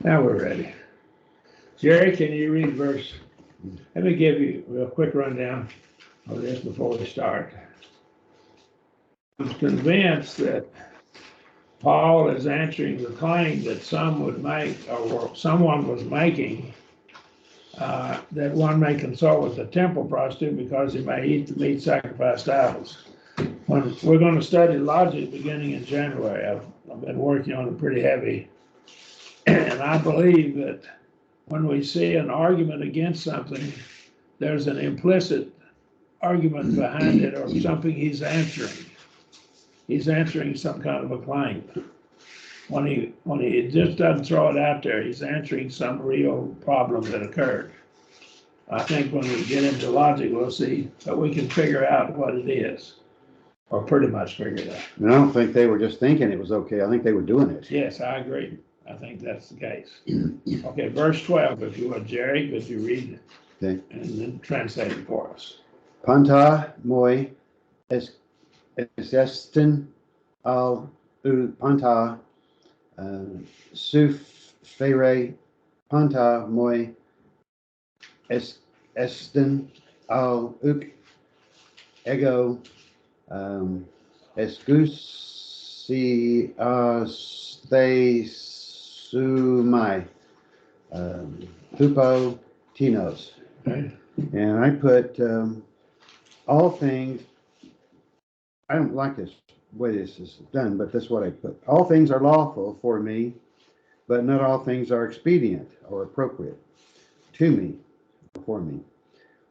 Now we're ready. Jerry, can you read verse? Let me give you a quick rundown of this before we start. I'm convinced that Paul is answering the claim that some would make, or someone was making, that one may consort with the temple prostitute because he may eat the meat sacrificed to idols. When we're going to study logic beginning in January, I've been working on it pretty heavy, and I believe that when we see an argument against something, there's an implicit argument behind it or something he's answering. He's answering some kind of a claim. When he just doesn't throw it out there, he's answering some real problem that occurred. I think when we get into logic, we'll see that we can figure out what it is, or pretty much figure it out. And I don't think they were just thinking it was okay. I think they were doing it. Yes, I agree. I think that's the case. Okay, verse 12, if you would, Jerry, could you read it? Okay. And then translate it for us. Panta moi esten al u panta sufere panta moi esten al uk ego escusi ste sumai hupo tinos. Okay. And I put all things, I don't like this way this is done, but that's what I put. All things are lawful for me, but not all things are expedient or appropriate to me, for me.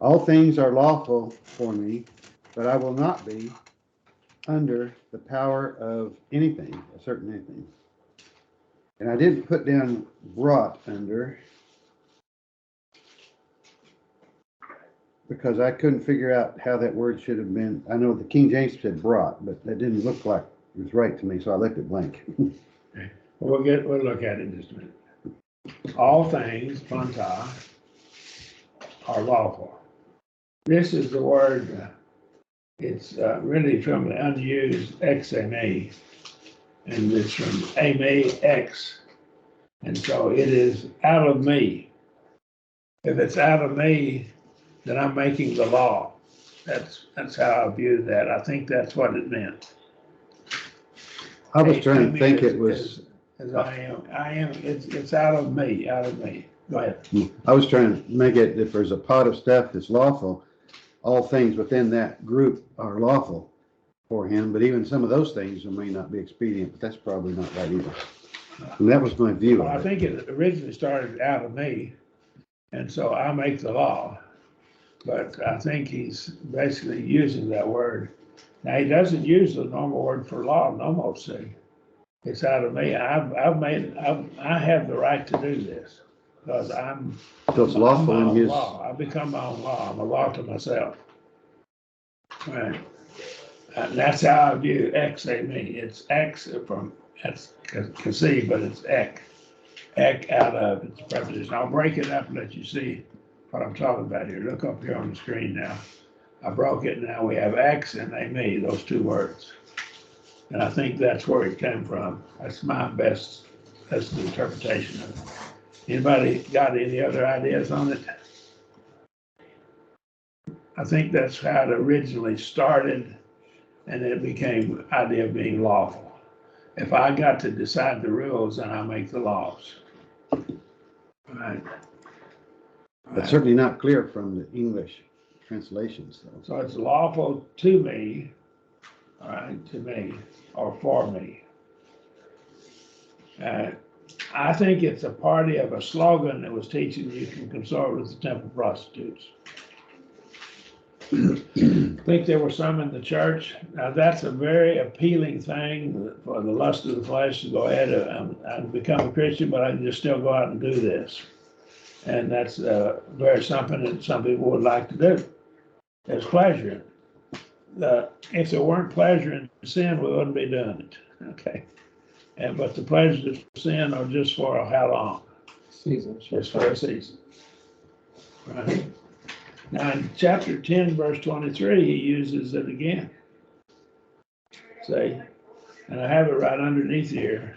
All things are lawful for me, but I will not be under the power of anything, a certain anything. And I didn't put down brought under, because I couldn't figure out how that word should have been. I know the King James said brought, but that didn't look like it was right to me, so I left it blank. Okay. We'll look at it in just a minute. All things, panta, are lawful. This is the word, it's really from the unused XMA, and it's from AMAX, and so it is out of me. If it's out of me, then I'm making the law. That's how I view that. I think that's what it meant. I was trying to think it was. As I am. It's out of me. Go ahead. I was trying to make it, if there's a pot of stuff that's lawful, all things within that group are lawful for him, but even some of those things may not be expedient, but that's probably not right either. And that was my view. Well, I think it originally started out of me, and so I make the law. But I think he's basically using that word. Now, he doesn't use the normal word for law, nomos. It's out of me. I have the right to do this because I'm. So it's lawful in his law. I become my own law. I'm a law to myself. Right. And that's how I view X, me. It's X from, that's conceive, but it's Ek. Ek out of, it's a preposition. I'll break it up and let you see what I'm talking about here. Look up here on the screen now. I broke it. Now we have X and me, those two words. And I think that's where it came from. That's my best interpretation of it. Anybody got any other ideas on it? I think that's how it originally started, and it became the idea of being lawful. If I got to decide the rules, then I make the laws. Right. That's certainly not clear from the English translations, though. So it's lawful to me, all right, to me, or for me. I think it's a party of a slogan that was teaching you can consort with the temple prostitutes. I think there were some in the church. Now that's a very appealing thing for the lust of the flesh to go ahead and become a Christian, but I can just still go out and do this. And that's very something that some people would like to do. There's pleasure in it. If there weren't pleasure in sin, we wouldn't be doing it. Okay. But the pleasures of sin are just for how long? Season. Just for a season. Right. Now, in chapter 10, verse 23, he uses it again. See, and I have it right underneath here.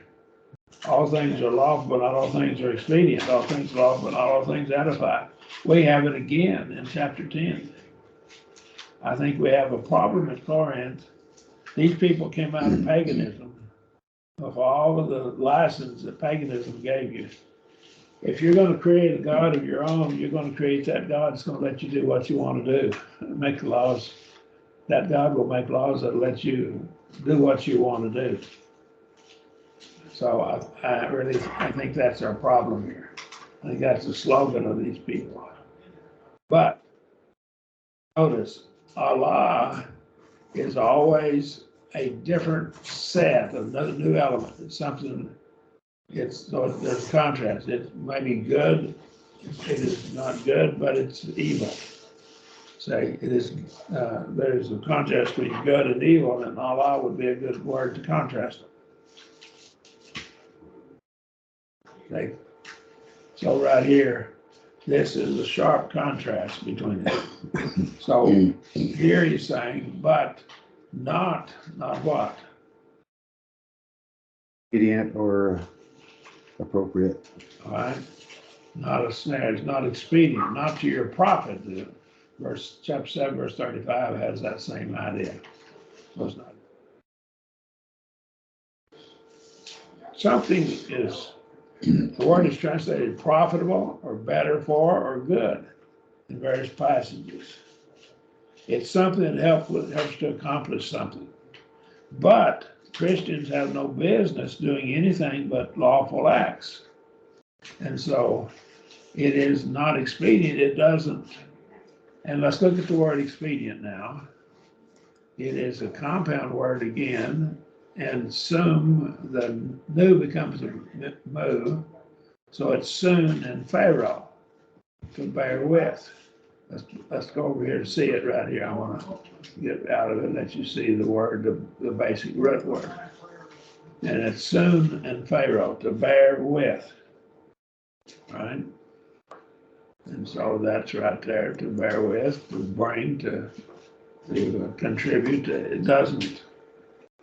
All things are lawful, but not all things are expedient. All things are lawful, but not all things edify. We have it again in chapter 10. I think we have a problem at Corinth. These people came out of paganism, of all of the license that paganism gave you. If you're going to create a God of your own, you're going to create that God that's going to let you do what you want to do, make laws. That God will make laws that let you do what you want to do. So I think that's our problem here. I think that's the slogan of these people. But notice, Allah is always a different set of new element. It's something. So there's contrast. It may be good. It is not good, but it's evil. Say it is. There's a contrast between good and evil, and Allah would be a good word to contrast them. Okay. So right here, this is a sharp contrast between it. So here he's saying, but not what? Idiot or appropriate. All right. Not a snare, it's not expedient, not to your profit. Chapter 7, verse 35 has that same idea. So it's not. Something is, the word is translated profitable or better for or good in various passages. It's something that helps to accomplish something. But Christians have no business doing anything but lawful acts. And so it is not expedient. It doesn't. And let's look at the word expedient now. It is a compound word again. And sum, the new becomes a mu. So it's soon and pharaoh, to bear with. Let's go over here to see it right here. I want to get out of it and let you see the word, the basic root word. And it's soon and pharaoh, to bear with. Right? And so that's right there, to bear with, to bring, to contribute.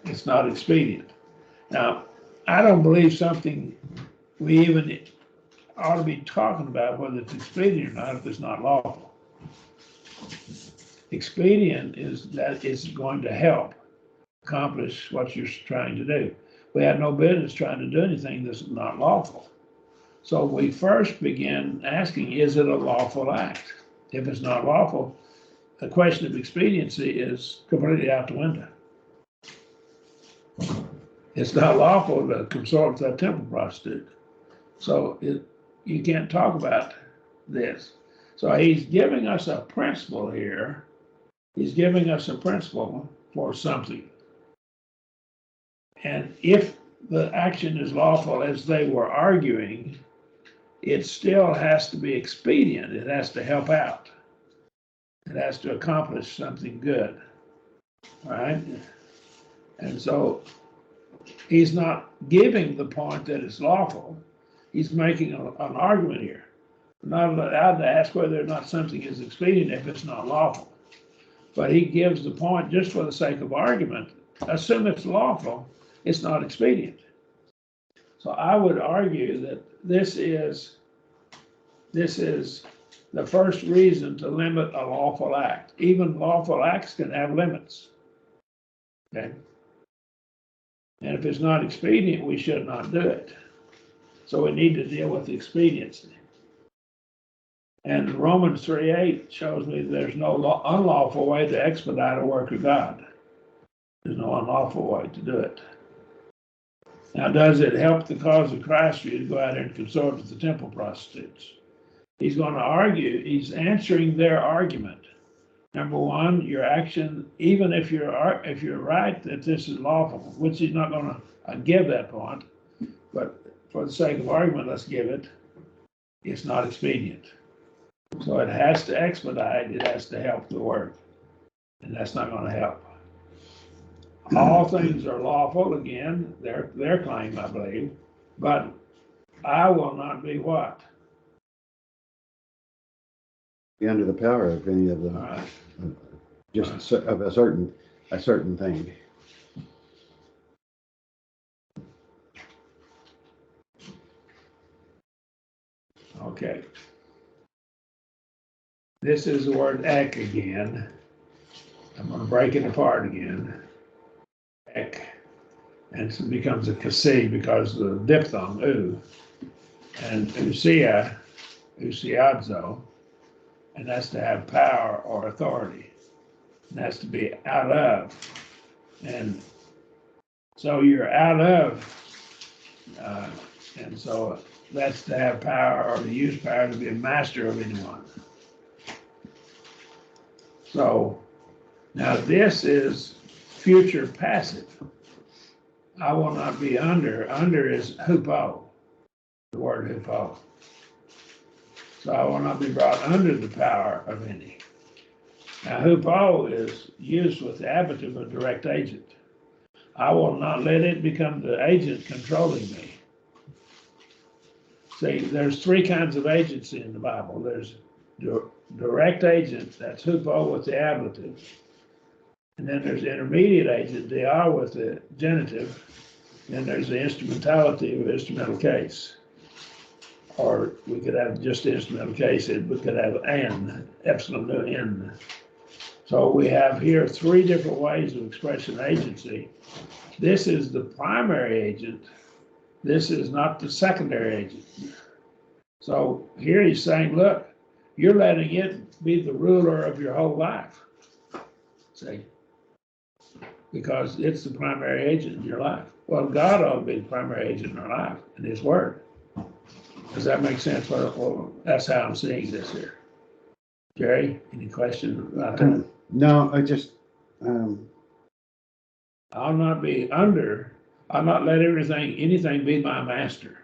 It's not expedient. Now, I don't believe something we even ought to be talking about whether it's expedient or not if it's not lawful. Expedient is that it's going to help accomplish what you're trying to do. We have no business trying to do anything that's not lawful. So we first begin asking, is it a lawful act? If it's not lawful, the question of expediency is completely out the window. It's not lawful to consort with that temple prostitute. So you can't talk about this. So he's giving us a principle here. He's giving us a principle for something. And if the action is lawful as they were arguing, it still has to be expedient. It has to help out. It has to accomplish something good. All right? And so he's not giving the point that it's lawful. He's making an argument here. We're not allowed to ask whether or not something is expedient if it's not lawful. But he gives the point just for the sake of argument. Assume it's lawful, it's not expedient. So I would argue that this is the first reason to limit a lawful act. Even lawful acts can have limits. Okay? And if it's not expedient, we should not do it. So we need to deal with the expediency. And Romans 3:8 shows me there's no unlawful way to expedite a work of God. There's no unlawful way to do it. Now, does it help the cause of Christ for you to go out there and consort with the temple prostitutes? He's going to argue, he's answering their argument. Number one, your action, even if you're right that this is lawful, which he's not going to give that point, but for the sake of argument, let's give it, it's not expedient. So it has to expedite, it has to help the work, and that's not going to help. All things are lawful, again, their claim, I believe, but I will not be what? be under the power of any of All them, right. just of a certain thing. Okay. This is the word ek again. I'm going to break it apart again. Ek. And it becomes a kasi because of the diphthong, u. And usia, usiadzo, and that's to have power or authority. And that's to be out of. And so you're out of, and so that's to have power or to use power to be a master of anyone. So now this is future passive. I will not be under. Under is hupo, the word hupo. So I will not be brought under the power of any. Now hupo is used with the ablative of direct agent. I will not let it become the agent controlling me. See, there's three kinds of agency in the Bible. There's direct agent, that's hupo with the ablative. And then there's intermediate agent, dr with the genitive. And there's the instrumentality of instrumental case. Or we could have just the instrumental case, we could have an, epsilon nu n. So we have here three different ways of expressing agency. This is the primary agent. This is not the secondary agent. So here he's saying, look, you're letting it be the ruler of your whole life. See? Because it's the primary agent in your life. Well, God ought to be the primary agent in our life, in His Word. Does that make sense? Well, that's how I'm seeing this here. Jerry, any questions about that? No, I just, I'll not be under, I'll not let anything be my master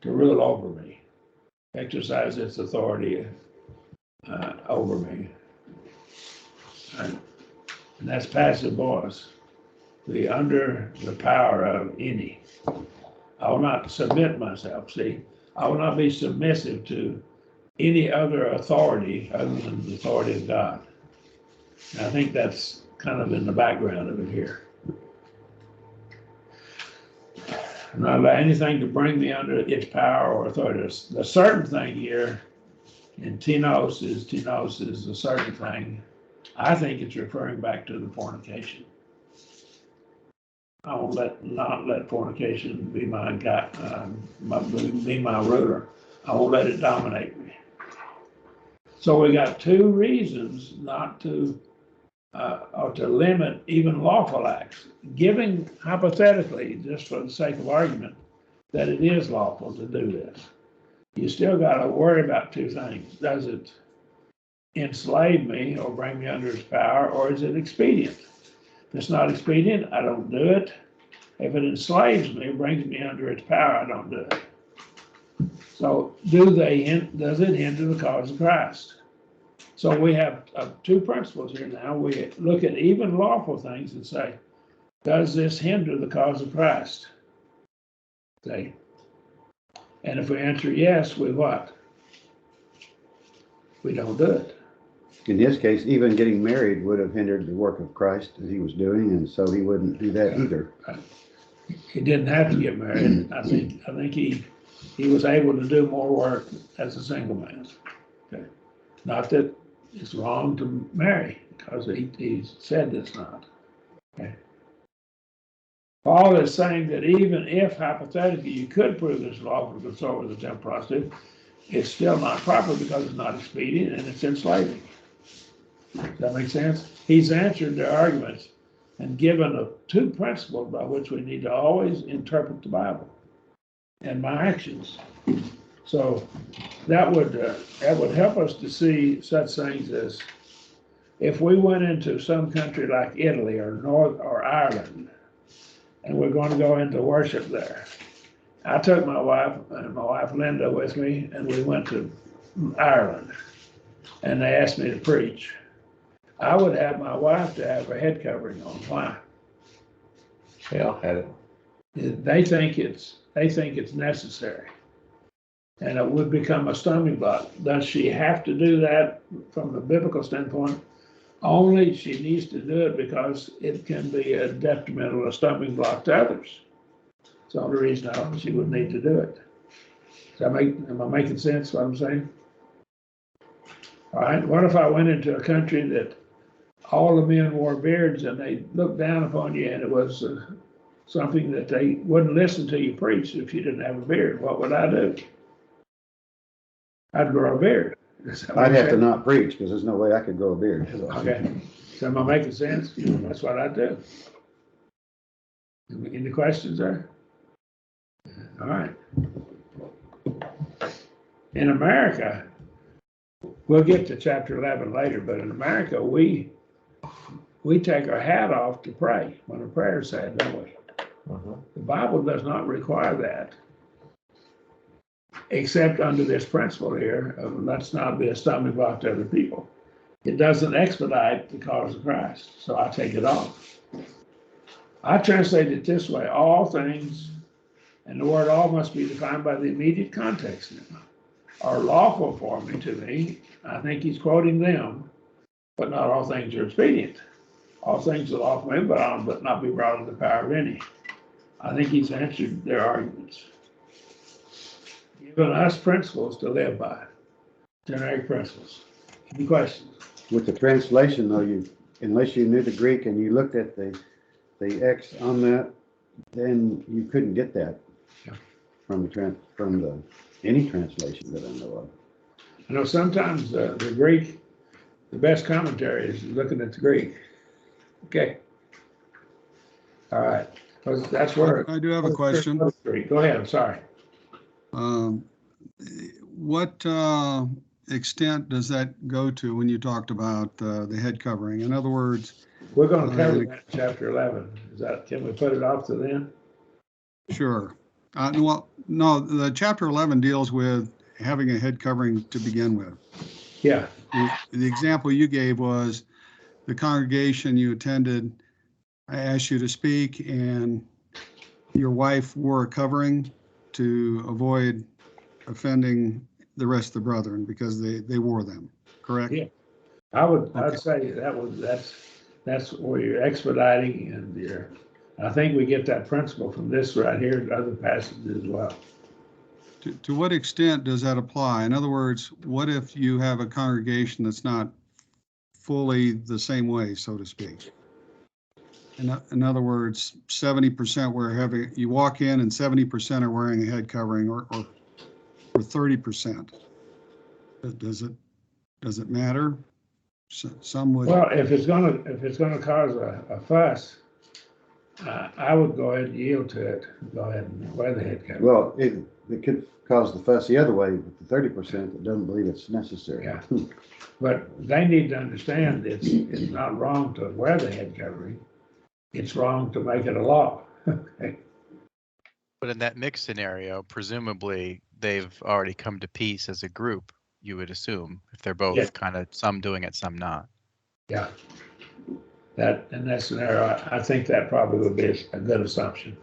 to rule over me, exercise its authority over me. And that's passive voice. Be under the power of any. I will not submit myself, see? I will not be submissive to any other authority other than the authority of God. And I think that's kind of in the background of it here. I'm not allow anything to bring me under its power or authority. The certain thing here in tenos is a certain thing. I think it's referring back to the fornication. I will not let fornication be my God, be my ruler. I won't let it dominate me. So we got two reasons not to, or to limit even lawful acts. Giving hypothetically, just for the sake of argument, that it is lawful to do this. You still got to worry about two things. Does it enslave me or bring me under its power, or is it expedient? If it's not expedient, I don't do it. If it enslaves me, brings me under its power, I don't do it. So does it hinder the cause of Christ? So we have two principles here now. We look at even lawful things and say, does this hinder the cause of Christ? Okay. And if we answer yes, we what? We don't do it. in this case, even getting married would have hindered the work of Christ that he was doing, and so he wouldn't do that either. He didn't have to get married. I think he was able to do more work as a single man. Okay. Not that it's wrong to marry, because he said it's not. Okay. Paul is saying that even if hypothetically you could prove this lawful to consort with a temple prostitute, it's still not proper because it's not expedient and it's enslaving. Does that make sense? He's answered their arguments and given two principles by which we need to always interpret the Bible and my actions. So that would help us to see such things as if we went into some country like Italy or Ireland, and we're going to go into worship there. I took my wife and my wife Linda with me, and we went to Ireland, and they asked me to preach. I would have my wife to have her head covering on. Why? They all had it. They think it's necessary. and it would become a stumbling block. Does she have to do that from a biblical standpoint? Only she needs to do it because it can be a detrimental, a stumbling block to others. It's the only reason she would need to do it. Am I making sense what I'm saying? All right, what if I went into a country that all the men wore beards and they looked down upon you, and it was something that they wouldn't listen to you preach if you didn't have a beard? What would I do? I'd grow a beard. I'd have to not preach because there's no way I could grow a beard. So. Okay, so am I making sense? That's what I do. Any questions there? All right. In America, we'll get to chapter 11 later, but in America, we take our hat off to pray when a prayer is said, don't we? The Bible does not require that, except under this principle here of let's not be a stumbling block to other people. It doesn't expedite the cause of Christ, so I take it off. I translate it this way: all things, and the word all must be defined by the immediate context now, are lawful for me to me. I think he's quoting them, but not all things are expedient. All things are lawful for me, but not be brought into the power of any. I think he's answered their arguments, given us principles to live by, generic principles. Any questions? With the translation, though, unless you knew the Greek and you looked at the X on that, then you couldn't get that from any translation that I know of. I know sometimes the Greek, the best commentary is looking at the Greek. Okay. All right. That's where I do have a question. Go ahead. I'm sorry. What extent does that go to when you talked about the head covering? In other words, we're going to cover that in chapter 11. Can we put it off to then? Sure. Well, no, the chapter 11 deals with having a head covering to begin with. Yeah. The example you gave was the congregation you attended. I asked you to speak, and your wife wore a covering to avoid offending the rest of the brethren because they wore them. Correct? Yeah. I'd say that's where you're expediting, and I think we get that principle from this right here and other passages as well. To what extent does that apply? In other words, what if you have a congregation that's not fully the same way, so to speak? In other words, 70% you walk in and 70% are wearing a head covering, or 30%. Does it matter? Some would. Well, if it's gonna cause a fuss, I would go ahead and yield to it. Go ahead and wear the head covering. Well, it could cause the fuss the other way with the 30% that doesn't believe it's necessary. Yeah. But they need to understand it's not wrong to wear the head covering. It's wrong to make it a law. Okay. But in that mixed scenario, presumably they've already come to peace as a group, you would assume, if they're both kind of some doing it, some not. Yeah. In that scenario, I think that probably would be a good assumption.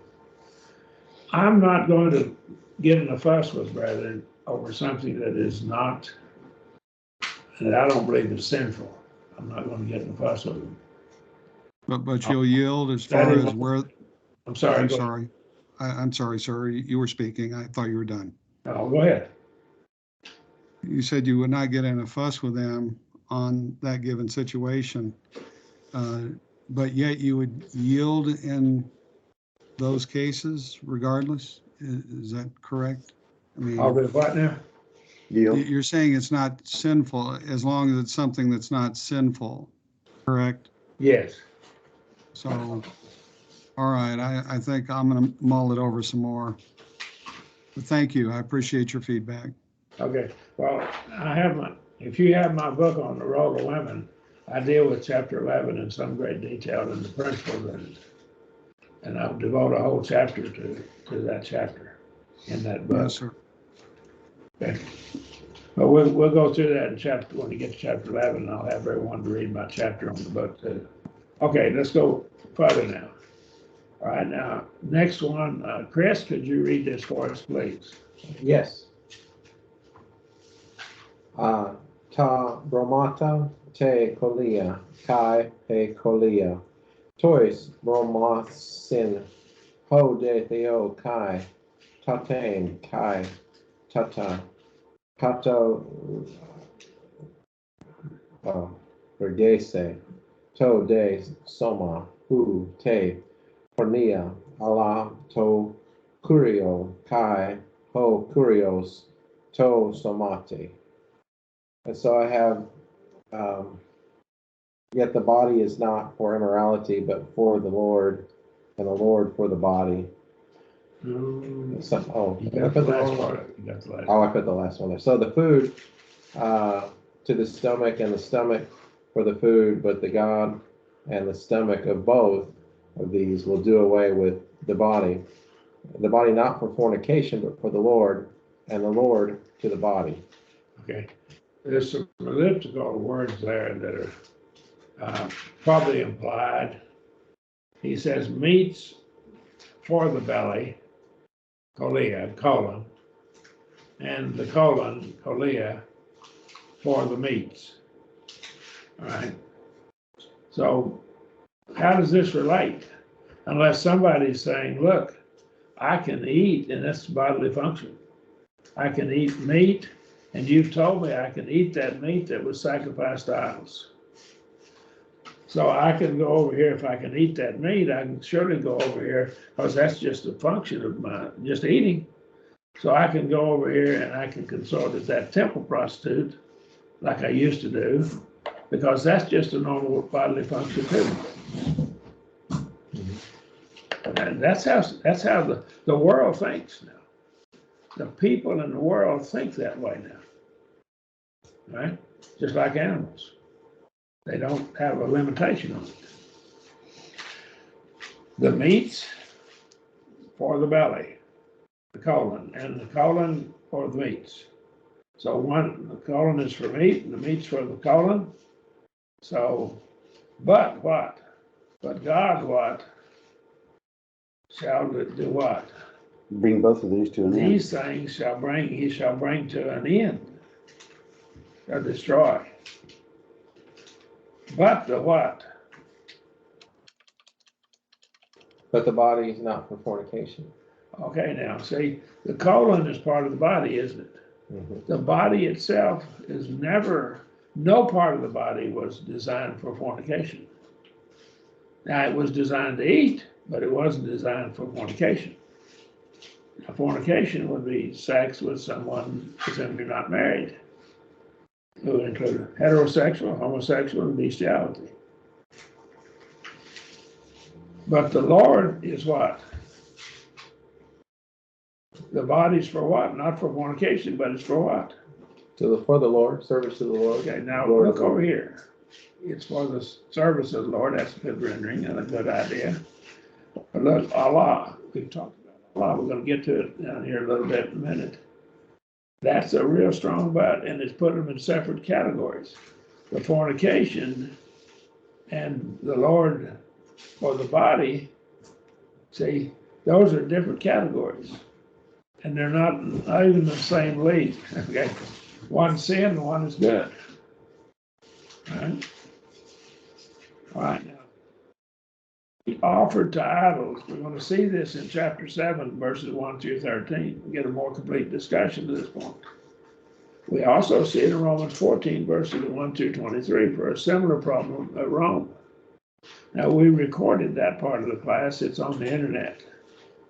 I'm not going to get in a fuss with brethren over something that is not, that I don't believe is sinful. I'm not going to get in a fuss with them. But you'll yield as far as where. I'm sorry. I'm sorry. I'm sorry, sir. You were speaking. I thought you were done. No, go ahead. You said you would not get in a fuss with them on that given situation, but yet you would yield in those cases regardless. Is that correct? I mean, I'll do what now? Yield. you're saying it's not sinful as long as it's something that's not sinful, correct? Yes. So, all right, I think I'm going to mull it over some more. But thank you. I appreciate your feedback. Okay. Well, if you have my book on the role of women, I deal with chapter 11 in some great detail and the principles in it. And I'll devote a whole chapter to that chapter in that book. Yes, sir. Okay. But we'll go through that when we get to chapter 11, and I'll have everyone to read my chapter on the book too. Okay, let's go further now. All right, now, next one, Chris, could you read this for us, please? Yes. Ta bromata te colia, kai he colia. Tois bromosin ho de theo kai, tatain kai, tata, tato, vergese, to de soma, hu te, pornia, ala to curio, kai, ho curios, to somate. And so I have, yet the body is not for immorality, but for the Lord, and the Lord for the body. You Did I got the put the last wrong one? part. You got the last. Oh, I put the last one there. So the food to the stomach, and the stomach for the food, but the God and the stomach of both of these will do away with the body. The body not for fornication, but for the Lord, and the Lord to the body. Okay. There's some elliptical words there that are probably implied. He says meats for the belly, cholia, colon, and the colon, cholia, for the meats. All right. So how does this relate? Unless somebody's saying, look, I can eat, and that's bodily function. I can eat meat, and you've told me I can eat that meat that was sacrificed to idols. So I can go over here, if I can eat that meat, I can surely go over here, because that's just a function of my, just eating. So I can go over here and I can consort with that temple prostitute, like I used to do, because that's just a normal bodily function too. And that's how the world thinks now. The people in the world think that way now, right? Just like animals. They don't have a limitation on it. The meats for the belly, the colon, and the colon for the meats. So the colon is for meat, and the meat's for the colon. So, but what? But God what? Shall do what? Bring both of these to an end. These things he shall bring to an end, shall destroy. But the what? But the body is not for fornication. Okay, now see, the colon is part of the body, isn't it? Mm-hmm. The body itself is never, no part of the body was designed for fornication. Now, it was designed to eat, but it wasn't designed for fornication. Now, fornication would be sex with someone with whom you're not married. It would include heterosexual, homosexual, and bestiality. But the Lord is what? The body's for what? Not for fornication, but it's for what? For the Lord, service to the Lord. Okay, now Lord look over here. It's for the service of the Lord. That's a good rendering and a good idea. But look, Allah, we've talked about Allah. We're going to get to it down here a little bit in a minute. That's a real strong but, and it's put them in separate categories. The fornication and the Lord for the body, see, those are different categories. And they're not even the same league. Okay, one's sin and one is good. All right. All right, now, he offered to idols. We're going to see this in chapter 7, verses 1 through 13. We get a more complete discussion to this point. We also see it in Romans 14, verses 1 through 23, for a similar problem at Rome. Now, we recorded that part of the class. It's on the internet.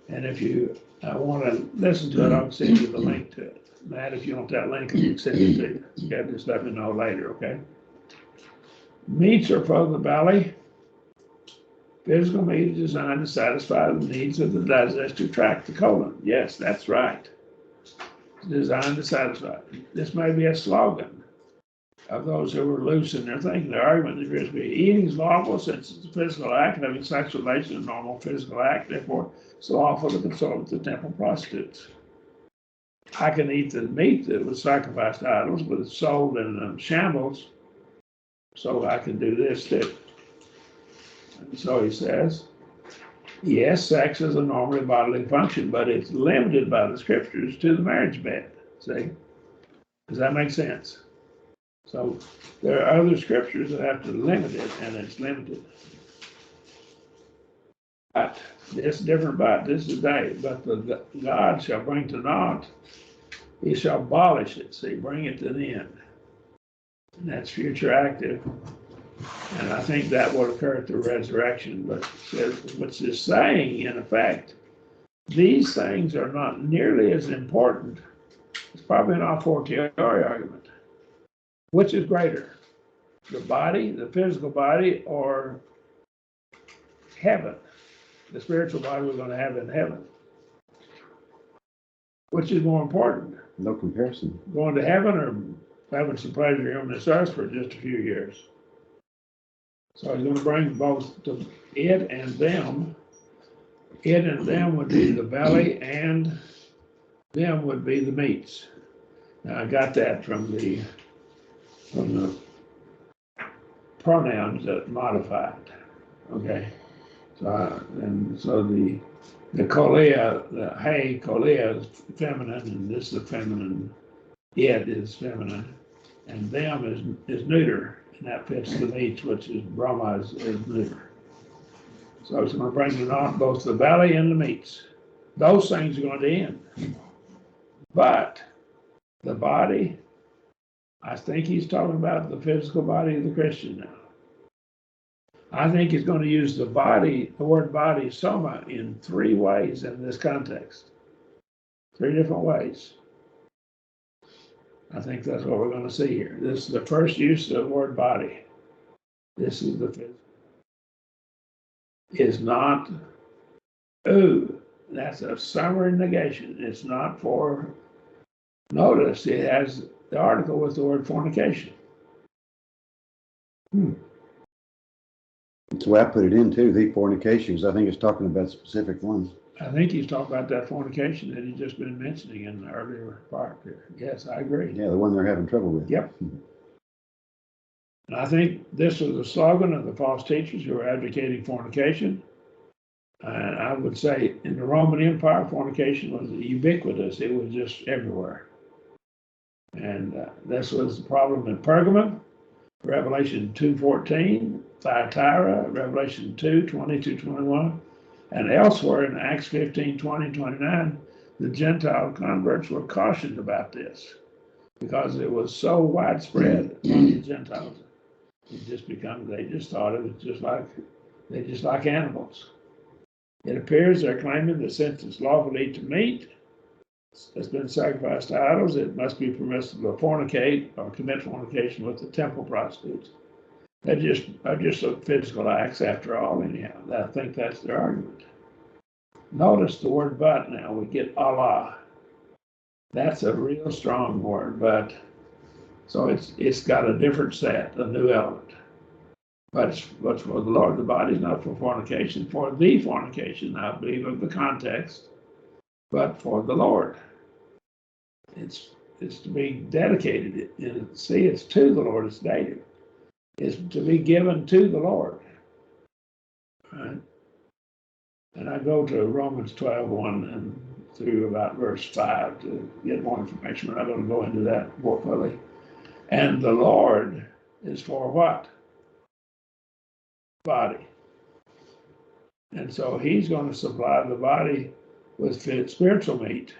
And if you want to listen to it, I'll send you the link to it. Matt, if you want that link, I can send it to you. Okay, just let me know later, okay? Meats are for the belly. Physical meat is designed to satisfy the needs of the digestive tract, the colon. Yes, that's right. It's designed to satisfy. This may be a slogan of those who are loose in their thinking. The argument appears to be eating is lawful since it's a physical act, having sexual relations is a normal physical act, therefore it's lawful to consort with the temple prostitutes. I can eat the meat that was sacrificed to idols, but it's sold in shambles, so I can do this too. And so he says, yes, sex is a normally bodily function, but it's limited by the scriptures to the marriage bed. See? Does that make sense? So there are other scriptures that have to limit it, and it's limited. But this different, but this is day, but the God shall bring to naught, he shall abolish it, see, bring it to the end. And that's future active. And I think that will occur at the resurrection, but which is saying, in effect, these things are not nearly as important. It's probably an a fortiori argument. Which is greater, the body, the physical body, or heaven, the spiritual body we're going to have in heaven? Which is more important? No comparison. Going to heaven or having some pleasure here on this earth for just a few years? So he's going to bring both to it and them. It and them would be the belly, and them would be the meats. Now I got that from the pronouns that modified. Okay, so the kolea, the hey kolea is feminine, and this is feminine. It is feminine, and them is neuter, and that fits the meats, which is Brahma is neuter. So it's going to bring to naught both the belly and the meats. Those things are going to end. But the body, I think he's talking about the physical body of the Christian now. I think he's going to use the body, the word body, soma, in 3 ways in this context. 3 different ways. I think that's what we're going to see here. This is the first use of the word body. This is the physical. Is not, ooh, that's a summary negation. It's not for, notice it has the article with the word fornication. That's the way I put it in too, the fornications. I think it's talking about specific ones. I think he's talking about that fornication that he's just been mentioning in the earlier part here. Yes, I agree. Yeah, the one they're having trouble with. Yep. And I think this was the slogan of the false teachers who were advocating fornication. And I would say in the Roman Empire, fornication was ubiquitous. It was just everywhere. And this was the problem in Pergamum, Revelation 2:14, Thyatira, Revelation 2:20-21, and elsewhere in Acts 15:20-29, the Gentile converts were cautioned about this because it was so widespread among the Gentiles. It just they just thought it was just like animals. It appears they're claiming that since it's lawful to eat meat that's been sacrificed to idols, it must be permissible to fornicate or commit fornication with the temple prostitutes. They are just physical acts after all, anyhow. I think that's their argument. Notice the word but now. We get Allah. That's a real strong word, but so it's got a different set, a new element. But it's for the Lord. The body's not for fornication, for the fornication, I believe, of the context, but for the Lord. It's to be dedicated. See, it's to the Lord, it's dated. It's to be given to the Lord. Right? And I go to Romans 12:1 and through about verse 5 to get more information. We're not going to go into that more fully. And the Lord is for what? Body. And so he's going to supply the body with spiritual meat.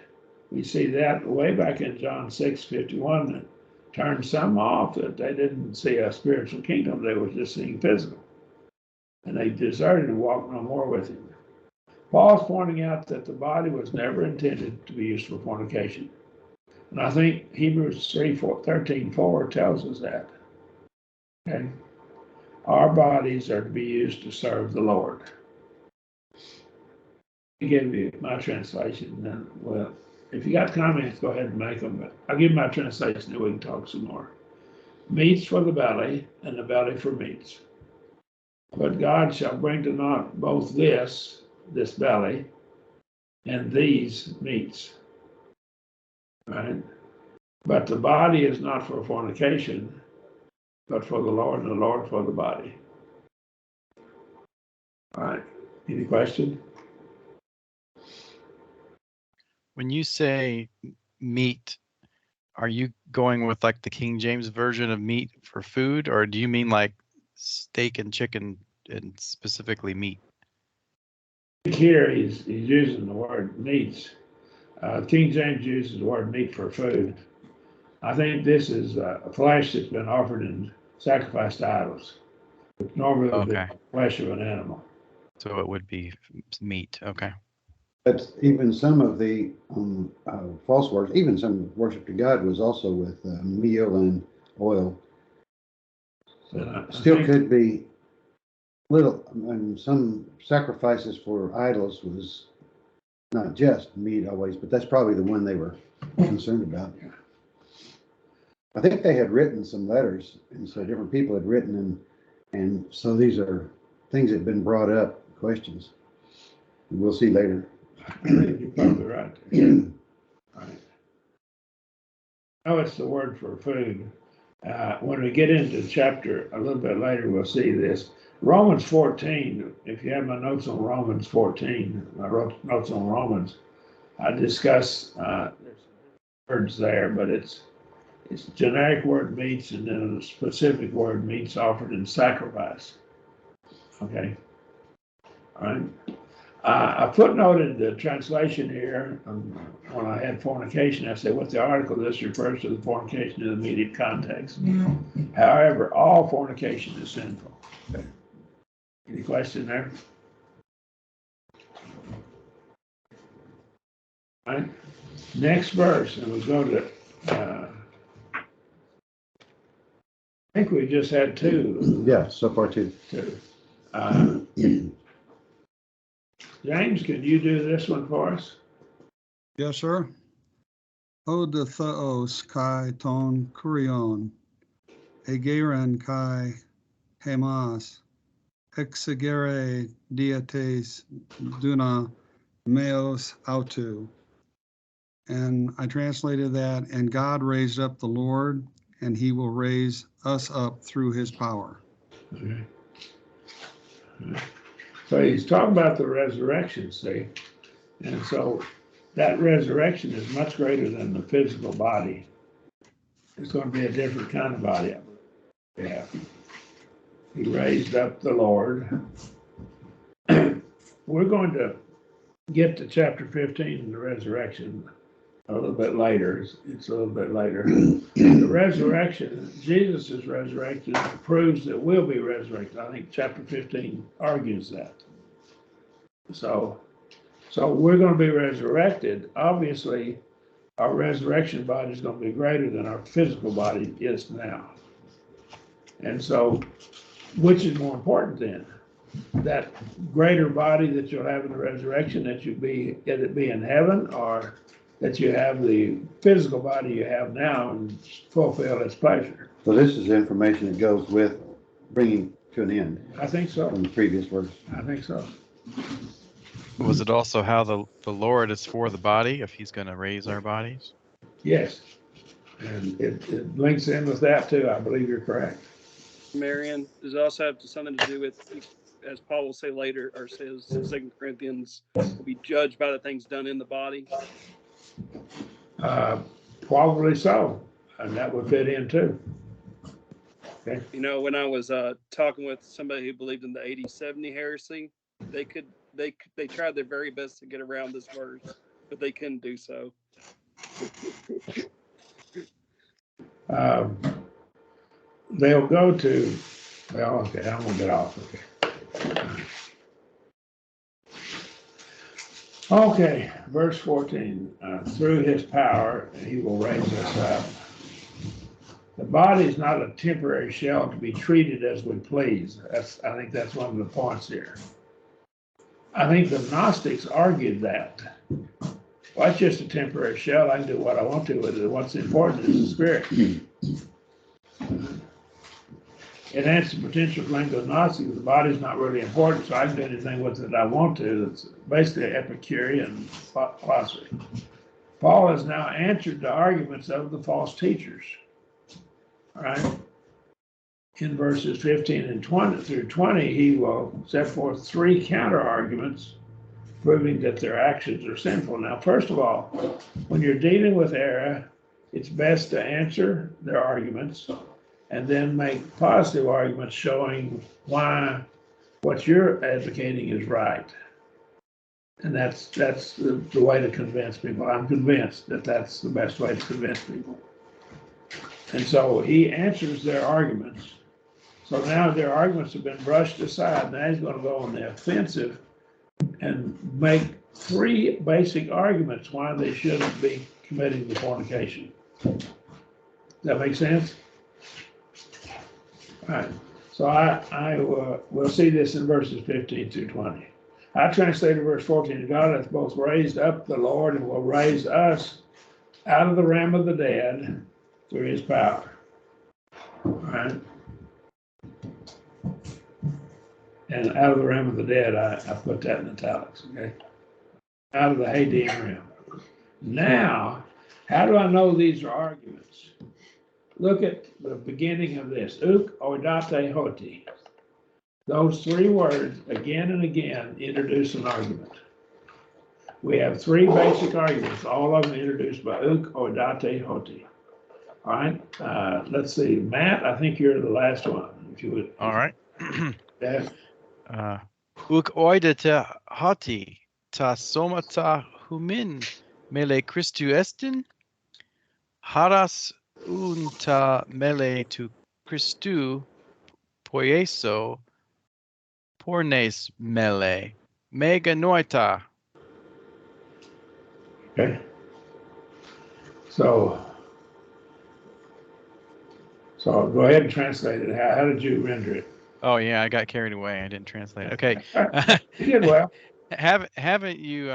We see that way back in John 6:51 that turned some off, that they didn't see a spiritual kingdom, they were just seeing physical. And they deserted and walked no more with him. Paul's pointing out that the body was never intended to be used for fornication. And I think Hebrews 13:4 tells us that. Okay? Our bodies are to be used to serve the Lord. I'll give you my translation, then, well, if you got comments, go ahead and make them, but I'll give my translation and we can talk some more. Meats for the belly, and the belly for meats. But God shall bring to naught both this belly, and these meats. Right? But the body is not for fornication, but for the Lord, and the Lord for the body. All right. Any question? When you say meat are you going with like the King James version of meat for food, or do you mean like steak and chicken and specifically meat? Here, he's using the word meats. King James uses the word meat for food. I think this is flesh that's been offered and sacrificed to idols. Normally would be Okay, flesh of an animal. so it would be meat. Okay. But even some of the false worship, even some worship to God was also with meal and oil. So Still could be little, and some sacrifices for idols was not just meat always, but that's probably the one they were concerned about. I think they had written some letters, and so different people had written, and so these are things that have been brought up, questions. We'll see later. I think you're probably right. Right. Oh, it's the word for food. When we get into the chapter a little bit later, we'll see this. Romans 14, if you have my notes on Romans 14, I wrote notes on Romans, I discuss there's words there, but it's generic word meats and then a specific word meats offered in sacrifice. Okay. All right. I footnoted the translation here when I had fornication. I said, with the article, this refers to the fornication in the immediate context. However, all fornication is sinful. Okay. Any question there? All right. Next verse, and we go to, I think we just had two. Yeah, so far too. Two. James, can you do this one for us? Yes, sir. O de theos kai ton kurion, egeren kai hemas, exegere diates duna meos autu. And I translated that, and God raised up the Lord, and he will raise us up through his power. Okay. So he's talking about the resurrection, see? And so that resurrection is much greater than the physical body. It's going to be a different kind of body. Yeah. He raised up the Lord. We're going to get to chapter 15 in the resurrection a little bit later. It's a little bit later. The resurrection, Jesus is resurrected, proves that we'll be resurrected. I think chapter 15 argues that. So we're going to be resurrected. Obviously, our resurrection body is going to be greater than our physical body is now. And so, which is more important then? That greater body that you'll have in the resurrection, that you be, get it be in heaven, or that you have the physical body you have now and fulfill its pleasure? So this is information that goes with bringing to an end I think so. from the previous verse. I think so. Was it also how the Lord is for the body, if he's going to raise our bodies? Yes. And it links in with that too. I believe you're correct. Marion, does it also have something to do with, as Paul will say later, or says in 2 Corinthians, will be judged by the things done in the body? Probably so. And that would fit in too. Okay. You know, when I was talking with somebody who believed in the 80-70 heresy, they tried their very best to get around this verse, but they couldn't do so. They'll go to, well, okay, I'm gonna get off. Okay, verse 14, through his power, he will raise us up. The body is not a temporary shell to be treated as we please. I think that's one of the points here. I think the Gnostics argued that. Well, it's just a temporary shell. I can do what I want to with it. What's important is the spirit. It answers the potential claim to the Gnostics. The body's not really important, so I can do anything with it I want to. It's basically Epicurean philosophy. Paul has now answered the arguments of the false teachers. All right. In verses 15 and 20 through 20, he will set forth 3 counter arguments proving that their actions are sinful. Now, first of all, when you're dealing with error, it's best to answer their arguments and then make positive arguments showing why what you're advocating is right. And that's the way to convince people. I'm convinced that that's the best way to convince people. And so he answers their arguments. So now their arguments have been brushed aside. Now he's going to go on the offensive and make three basic arguments why they shouldn't be committing the fornication. Does that make sense? All right. So I will see this in verses 15 through 20. I translated verse 14, God hath both raised up the Lord and will raise us out of the realm of the dead through his power. All right. And out of the realm of the dead, I put that in italics, okay? Out of the Hadean realm. Now, how do I know these are arguments? Look at the beginning of this, uk oidate hoti. Those three words, again and again, introduce an argument. We have three basic arguments, all of them introduced by uk oidate hoti. All right, let's see. Matt, I think you're the last one, if you would. All right. Yeah. Uk oidete hoti ta somata humin mele Christu estin haras unta mele tu Christu poieso pornes mele mega noita. Okay. So go ahead and translate it. How did you render it? Oh yeah, I got carried away. I didn't translate it. Okay. You did well. Haven't you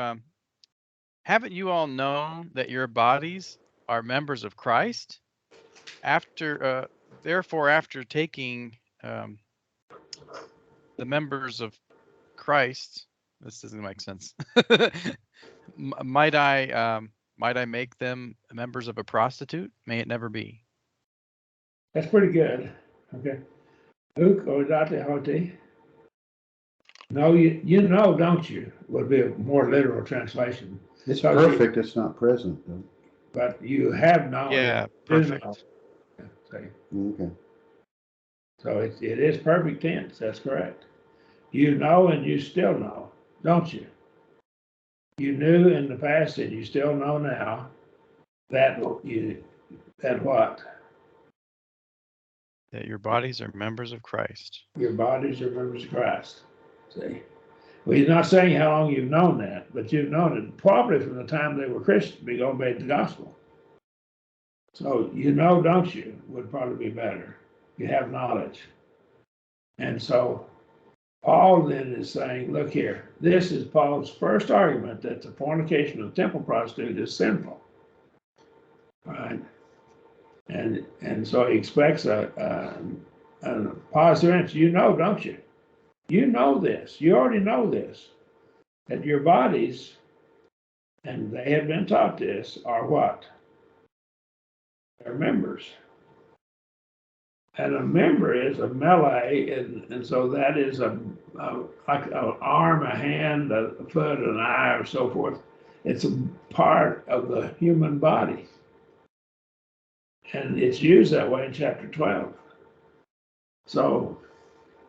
all known that your bodies are members of Christ? Therefore, after taking the members of Christ, this doesn't make sense. Might I make them members of a prostitute? May it never be. That's pretty good. Okay. Uk oidate hoti. No, you know, don't you? Would be a more literal translation. It's So perfect, it's not present, though. But you have known. Yeah, Do know. perfect. See? Okay. So it is perfect tense. That's correct. You know and you still know, don't you? You knew in the past and you still know now that what? That your bodies are members of Christ. Your bodies are members of Christ. See? Well, he's not saying how long you've known that, but you've known it probably from the time they were Christians, being obeyed the gospel. So you know, don't you, would probably be better. You have knowledge. And so Paul then is saying, look here, this is Paul's first argument that the fornication of the temple prostitute is sinful. Right? And so he expects a positive answer. You know, don't you? You know this. You already know this. That your bodies, and they have been taught this, are what? They're members. And a member is a melee, and so that is like an arm, a hand, a foot, an eye, or so forth. It's a part of the human body. And it's used that way in chapter 12. So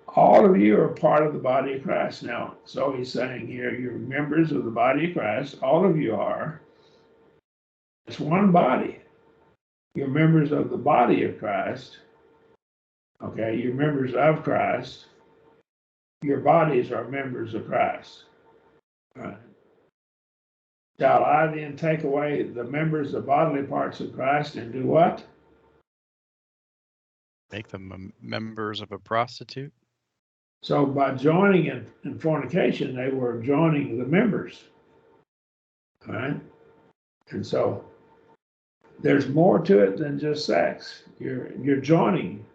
all of you are part of the body of Christ now. So he's saying here, you're members of the body of Christ. All of you are. It's one body. You're members of the body of Christ. Okay, you're members of Christ. Your bodies are members of Christ. All right. Shall I then take away the members, the bodily parts of Christ, and do what? Make them members of a prostitute. So by joining in fornication, they were joining the members. All right. And so there's more to it than just sex. You're joining.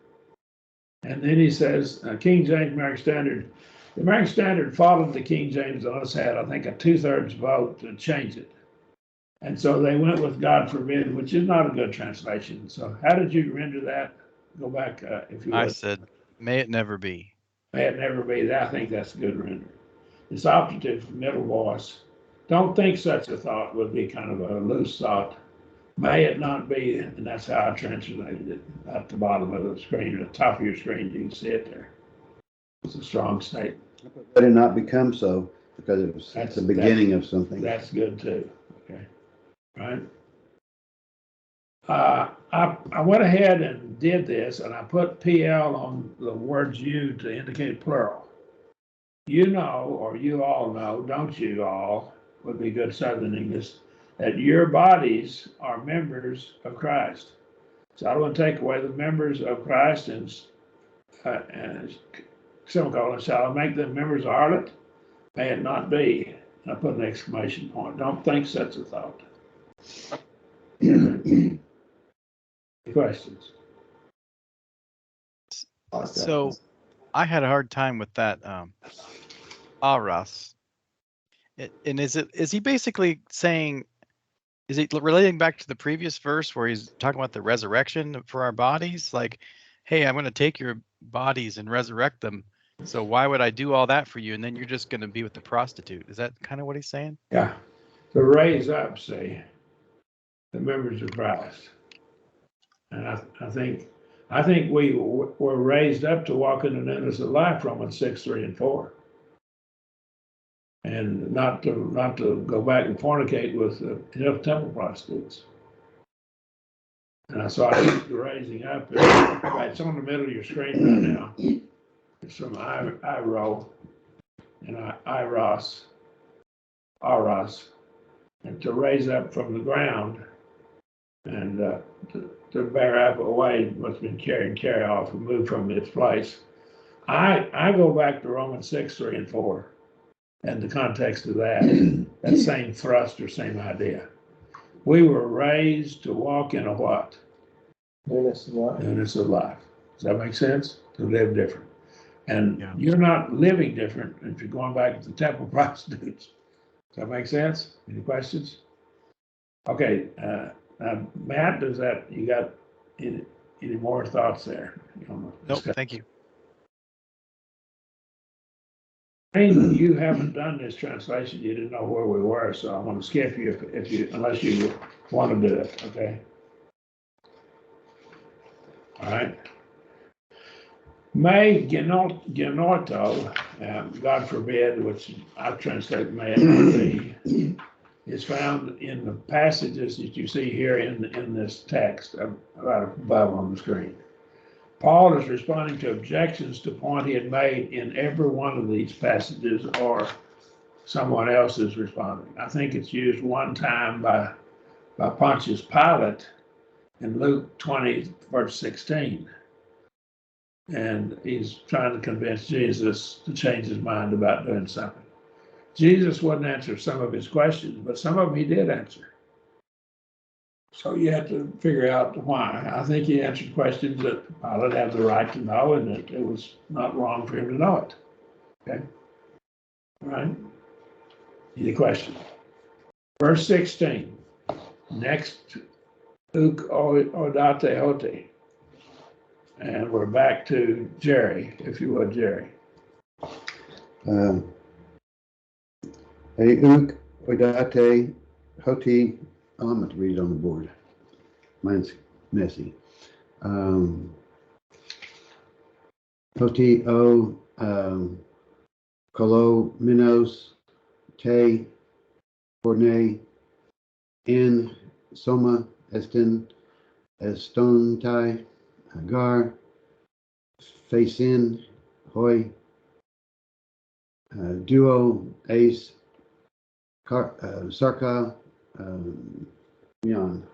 And then he says, King James American Standard, the American Standard followed the King James on us, had, I think, a 2/3 vote to change it. And so they went with God forbid, which is not a good translation. So how did you render that? Go back, if you would. I said, may it never be. May it never be. I think that's a good render. It's operative middle voice. Don't think such a thought would be kind of a loose thought. May it not be, and that's how I translated it at the bottom of the screen, at the top of your screen, you can see it there. It's a strong statement. Let it not become so, because it was That's- the beginning of something. That's good too, okay, right? I went ahead and did this, and I put PL on the words you to indicate plural. You know, or you all know, don't you all, would be good Southern English, that your bodies are members of Christ. So I don't want to take away the members of Christ and semicolon, shall I make them members of harlot? May it not be. And I put an exclamation point. Don't think such a thought. Questions? So I had a hard time with that aras. And is he basically saying, is he relating back to the previous verse where he's talking about the resurrection for our bodies? Like, hey, I'm going to take your bodies and resurrect them. So why would I do all that for you? And then you're just going to be with the prostitute. Is that kind of what he's saying? Yeah. To raise up, see, the members of Christ. And I think we were raised up to walk in an innocent life, Romans 6, 3, and 4. And not to go back and fornicate with temple prostitutes. And I saw the raising up. It's on the middle of your screen right now. It's from Iro and Iros, and to raise up from the ground and to bear up away what's been carried and carry off and move from its place. I go back to Romans 6, 3, and 4, and the context of that same thrust or same idea. We were raised to walk in a what? Newness of life. Newness of life. Does that make sense? To live different. And Yeah. you're not living different if you're going back to the temple prostitutes. Does that make sense? Any questions? Okay, Matt, you got any more thoughts there? Nope, thank you. You haven't done this translation, you didn't know where we were, so I'm gonna skip you if you, unless you want to do it, okay? All right. May genoito, God forbid, which I translate may it not be, is found in the passages that you see here in this text, right above on the screen. Paul is responding to objections to point he had made in every one of these passages, or someone else is responding. I think it's used one time by Pontius Pilate in Luke 20, verse 16. And he's trying to convince Jesus to change his mind about doing something. Jesus wouldn't answer some of his questions, but some of them he did answer. So you have to figure out why. I think he answered questions that Pilate had the right to know, and that it was not wrong for him to know it. Okay? All right? Any question? Verse 16. Next, uk odate hote. And we're back to Jerry, if you would, Jerry. Euk oidate hoti. Oh, I'm going to read it on the board. Mine's messy. Hoti o kolo minos te porne in soma estontai agar facin hoi duo ace sarka Yan.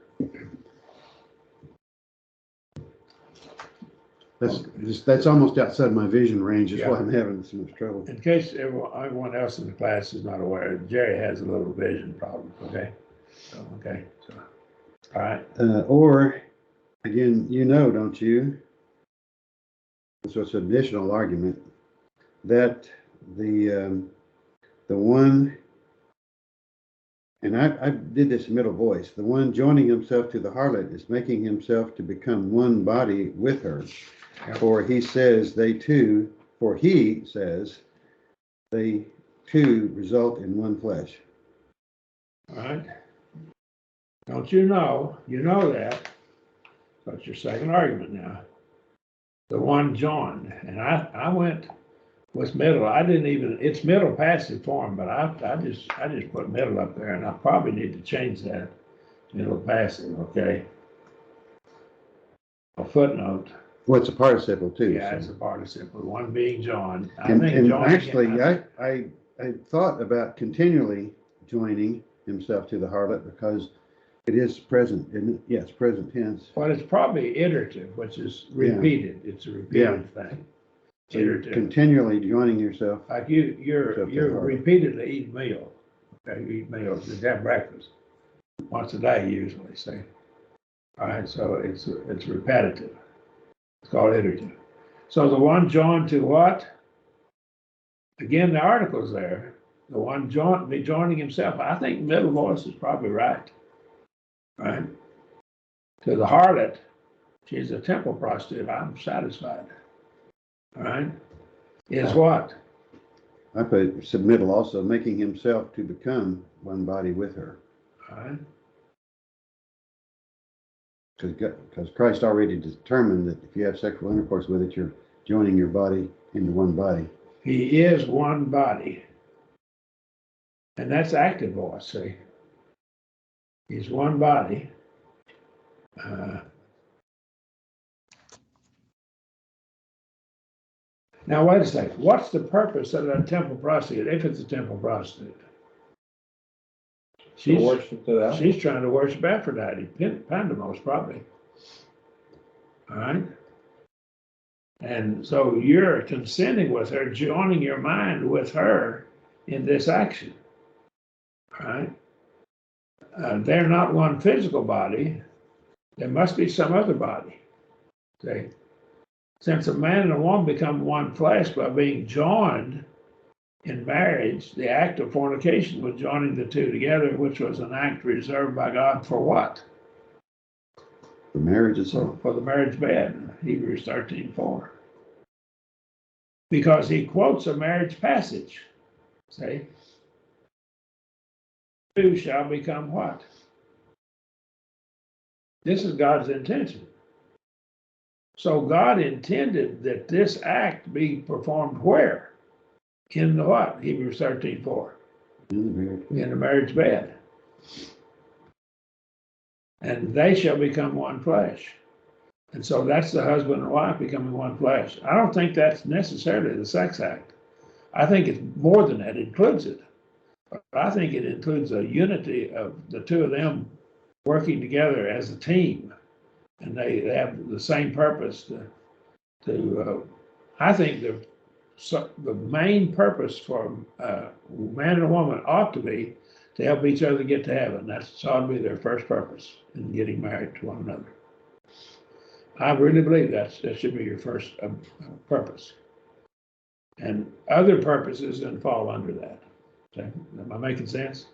That's almost outside my vision range, is why I'm having so much trouble. In case everyone else in the class is not aware, Jerry has a little vision problem, okay? So, okay, so, all right. Or, again, don't you? So it's an additional argument that the one, and I did this middle voice, the one joining himself to the harlot is making himself to become one body with her. For he says they two result in one flesh. All right. Don't you know that, that's your second argument now. The one joined, and I went with middle, I didn't even, it's middle passive form, but I just put middle up there, and I probably need to change that, middle passive, okay? A footnote, Well, it's a participle too. yeah, so. it's a participle, one being joined. And joining- actually, I thought about continually joining himself to the harlot because it is present, isn't it? Yes, present tense. Well, it's probably iterative, which is repeated, it's a repeated thing. So you're Iterative. continually joining yourself. Like you're Yourself to the harlot. repeatedly eating meal. Okay, you eat meals, you have breakfast once a day usually, say. All right, so it's repetitive. It's called iterative. So the one joined to what? Again, the article's there. The one joining himself. I think middle voice is probably right. Right? To the harlot, she's a temple prostitute. I'm satisfied. All right? Is what? I put submittal also, making himself to become one body with her. All right? Because Christ already determined that if you have sexual intercourse with it, you're joining your body into one body. He is one body. And that's active voice, see? He's one body. Now, wait a second. What's the purpose of that temple prostitute, if it's a temple prostitute? To worship to that. She's trying to worship Aphrodite, Pandemos, probably. All right? And so you're consenting with her, joining your mind with her in this action. All right? They're not one physical body. There must be some other body. See? Since a man and a woman become one flesh by being joined in marriage, the act of fornication was joining the two together, which was an act reserved by God for what? For marriage itself. For the marriage bed, Hebrews 13:4. Because he quotes a marriage passage. See? Two shall become what? This is God's intention. So God intended that this act be performed where? In the what? Hebrews 13:4. In the marriage bed. And they shall become one flesh. And so that's the husband and wife becoming one flesh. I don't think that's necessarily the sex act. I think it's more than that. It includes it. But I think it includes a unity of the two of them working together as a team. And they have the same purpose I think the main purpose for man and woman ought to be to help each other get to heaven. That's ought to be their first purpose in getting married to one another. I really believe that should be your first purpose. And other purposes then fall under that. Okay? Am I making sense?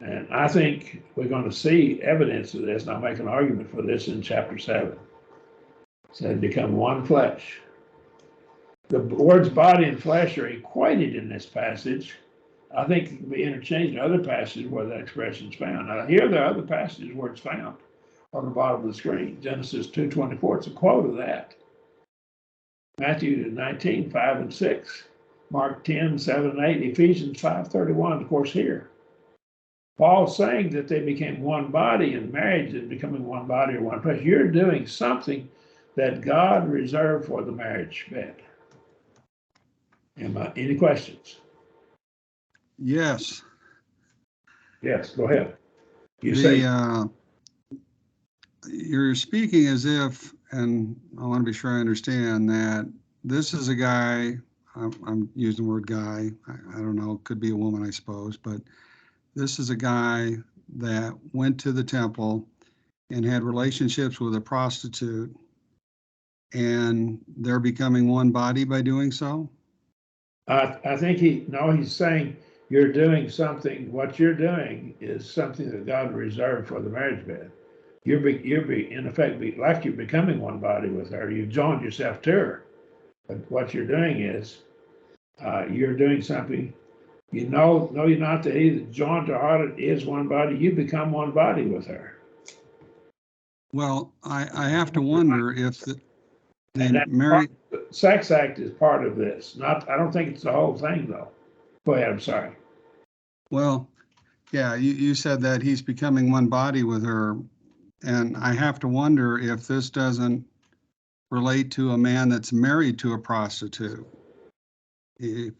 And I think we're going to see evidence of this, and I'll make an argument for this in chapter 7. So they become one flesh. The words body and flesh are equated in this passage. I think it can be interchanged in other passages where that expression is found. Now, here there are other passages where it's found on the bottom of the screen. Genesis 2:24, it's a quote of that. Matthew 19:5 and 6. Mark 10:7 and 8. Ephesians 5:31, of course, here. Paul's saying that they became one body in marriage and becoming one body or one flesh. You're doing something that God reserved for the marriage bed. Any questions? Yes. Yes, go ahead. You say. You're speaking as if, and I want to be sure I understand that this is a guy, I'm using the word guy, I don't know, could be a woman, I suppose, but this is a guy that went to the temple and had relationships with a prostitute, and they're becoming one body by doing so? I think he's saying you're doing something, what you're doing is something that God reserved for the marriage bed. You're in effect, like you're becoming one body with her. You've joined yourself to her. But what you're doing is you're doing something You know you're not that either joined to her is one body, you become one body with her. Well, I have to wonder if And the that married, sex act is part of this. Not, I don't think it's the whole thing though. Go ahead, I'm sorry. well, yeah, you said that he's becoming one body with her. And I have to wonder if this doesn't relate to a man that's married to a prostitute. If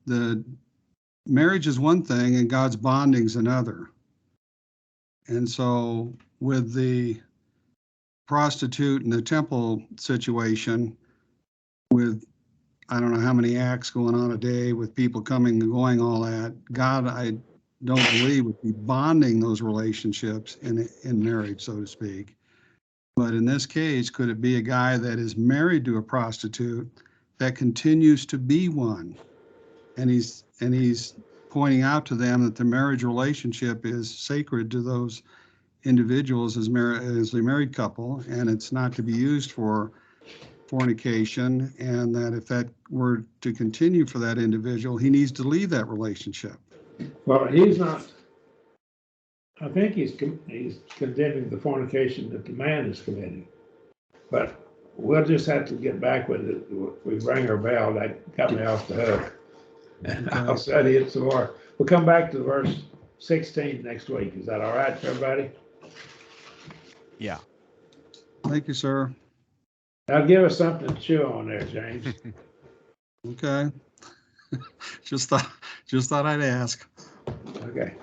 the marriage is one thing and God's bonding's another. And so with the prostitute and the temple situation, with I don't know how many acts going on a day with people coming and going, all that, God, I don't believe would be bonding those relationships in marriage, so to speak. But in this case, could it be a guy that is married to a prostitute that continues to be one? And he's pointing out to them that the marriage relationship is sacred to those individuals as a married couple, and it's not to be used for fornication, and that if that were to continue for that individual, he needs to leave that relationship. Well, he's not, I think he's condemning the fornication that the man is committing. But we'll just have to get back with it. We rang our bell, that got me off the hook. And I'll study it some more. We'll come back to verse 16 next week. Is that all right for everybody? Yeah. Thank you, sir. Now give us something to chew on there, James. Okay. Just thought I'd ask. Okay.